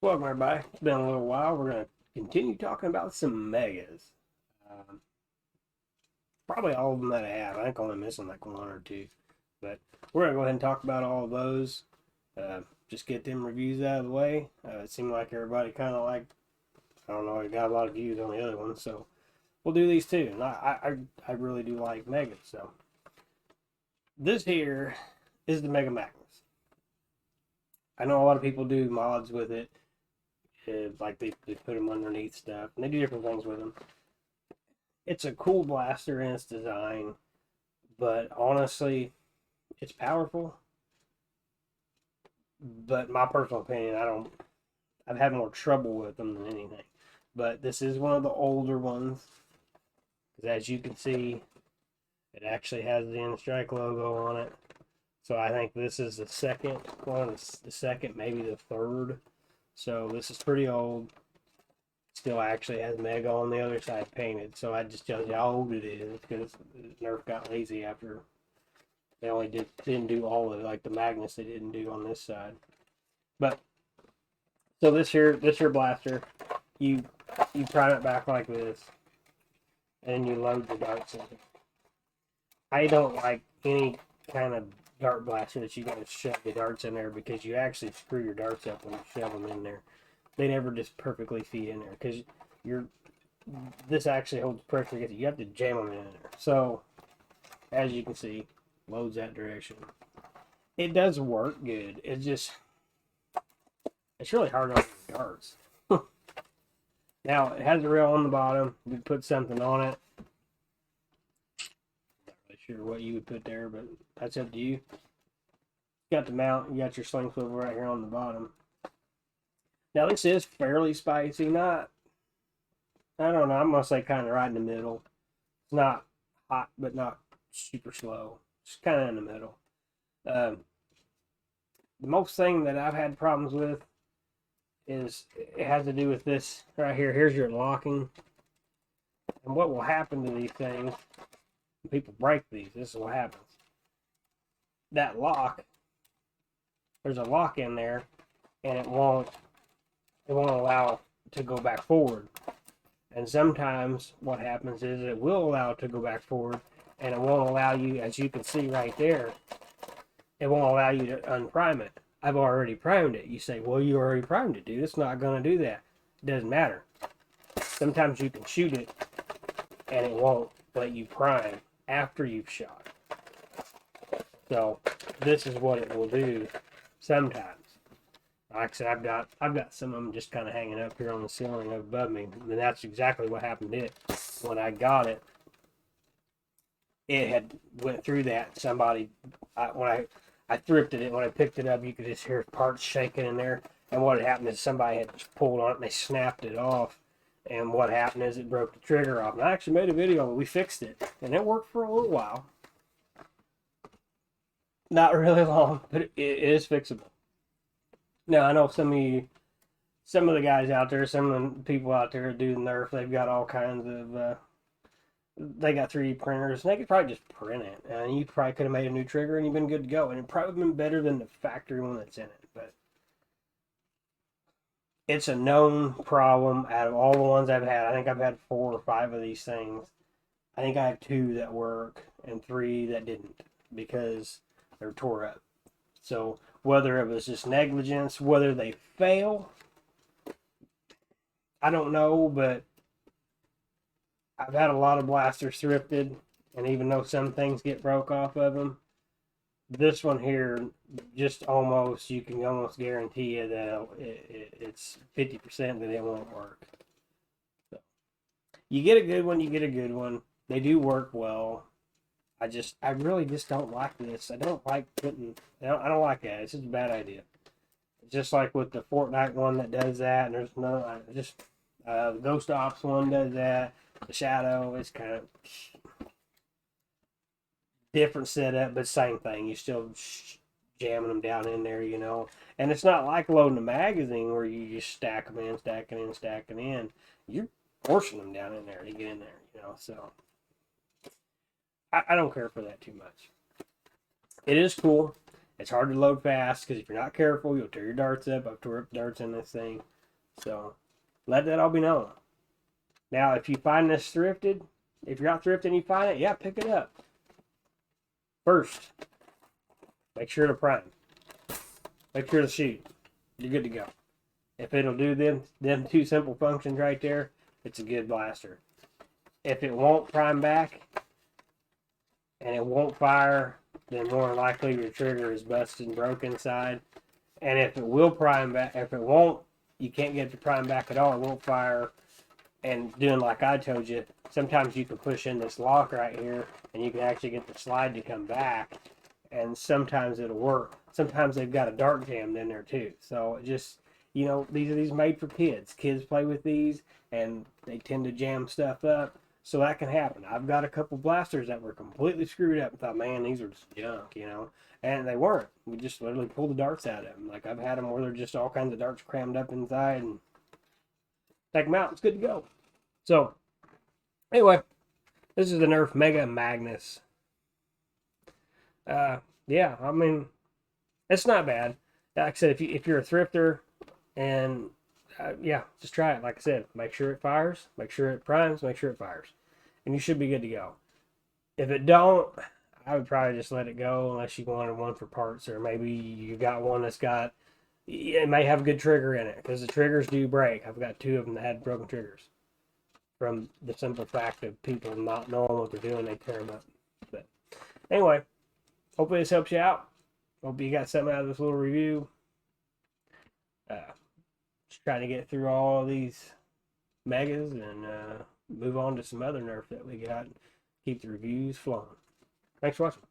Welcome everybody. It's been a little while. We're going to continue talking about some megas. Um, Probably all of them that I have. I think I'm only missing like one or two. But we're going to go ahead and talk about all of those. Just get them reviews out of the way. It seemed like everybody kind of like, I don't know, got a lot of views on the other ones. So we'll do these too. And I really do like megas. So this here is the Mega Magnus. I know a lot of people do mods with it. Like they put them underneath stuff and they do different things with them. It's a cool blaster in its design, but honestly, it's powerful. But my personal opinion, I've had more trouble with them than anything. But this is one of the older ones, because as you can see, it actually has the N-Strike logo on it. So I think this is the second one, the second, maybe the third. So this is pretty old. Still actually has Mega on the other side painted. So I just tell you how old it is, because Nerf got lazy after they only didn't do all of it, like the Magnus they didn't do on this side. But so this here blaster, you prime it back like this, and you load the darts in. I don't like any kind of dart blaster that you got to shove the darts in there, because you actually screw your darts up when you shove them in there. They never just perfectly feed in there, because this actually holds pressure. You have to jam them in there. So as you can see, loads that direction. It does work good. It's really hard on the darts. Now it has a rail on the bottom. You put something on it. Not really sure what you would put there, but that's up to you. You got the mount. You got your sling swivel right here on the bottom. Now this is fairly spicy. Not, I don't know. I'm gonna say kind of right in the middle. It's not hot, but not super slow. Just kind of in the middle. The most thing that I've had problems with is it has to do with this right here. Here's your locking. And what will happen to these things, when people break these, this is what happens. That lock, there's a lock in there, and it won't allow it to go back forward. And sometimes what happens is it will allow it to go back forward, and it won't allow you, as you can see right there, it won't allow you to unprime it. I've already primed it. You say, well, you already primed it, dude. It's not going to do that. It doesn't matter. Sometimes you can shoot it, and it won't let you prime after you've shot. So this is what it will do sometimes. Like I said, I've got some of them just kind of hanging up here on the ceiling above me, and that's exactly what happened to it. When I got it, it had went through that. When I thrifted it, when I picked it up, you could just hear parts shaking in there. And what had happened is somebody had just pulled on it and they snapped it off. And what happened is it broke the trigger off. And I actually made a video of it. We fixed it, and it worked for a little while. Not really long, but it is fixable. Now I know some of the guys out there, some of the people out there do the Nerf, they've got all kinds of they got 3D printers, and they could probably just print it, and you probably could have made a new trigger and you've been good to go, and it probably been better than the factory one that's in it. But it's a known problem out of all the ones I've had. I think I've had 4 or 5 of these things. I think I have 2 that work and 3 that didn't, because they're tore up. So whether it was just negligence, whether they fail, I don't know, but I've had a lot of blasters thrifted, and even though some things get broke off of them, this one here, just almost, you can almost guarantee you that it's 50% that it won't work. So, you get a good one, you get a good one. They do work well. I really just don't like this. I don't like I don't like that. It's just a bad idea. It's just like with the Fortnite one that does that, and there's no, the Ghost Ops one does that. The Shadow is kind of different setup, but same thing. You still jamming them down in there, And it's not like loading a magazine where you just stack them in, stacking in, stacking in. You're forcing them down in there to get in there, So I don't care for that too much. It is cool. It's hard to load fast because if you're not careful, you'll tear your darts up. I've tore up darts in this thing. So let that all be known. Now, if you find this thrifted, if you're out thrifting and you find it, yeah, pick it up. First, make sure to prime. Make sure to shoot. You're good to go. If it'll do them two simple functions right there, it's a good blaster. If it won't prime back and it won't fire, then more than likely your trigger is busted and broken inside. And if it will prime back, if it won't, you can't get it to prime back at all. It won't fire. And doing like I told you, sometimes you can push in this lock right here and you can actually get the slide to come back. And sometimes it'll work. Sometimes they've got a dart jammed in there too. So just, you know, these are made for kids. Kids play with these and they tend to jam stuff up. So that can happen. I've got a couple blasters that were completely screwed up and thought, man, these are just junk, you know. And they weren't. We just literally pulled the darts out of them. Like I've had them where they're just all kinds of darts crammed up inside and take them out. It's good to go. So, anyway, this is the Nerf Mega Magnus. Yeah, I mean, it's not bad. Like I said, if you're a thrifter, and yeah, just try it. Like I said, make sure it fires, make sure it primes, make sure it fires, and you should be good to go. If it don't, I would probably just let it go unless you wanted one for parts, or maybe you got one that's got, it may have a good trigger in it, because the triggers do break. I've got two of them that had broken triggers from the simple fact of people not knowing what they're doing, they tear them up. But anyway, hopefully this helps you out. Hope you got something out of this little review. Just trying to get through all these megas and move on to some other Nerf that we got. Keep the reviews flowing. Thanks for watching.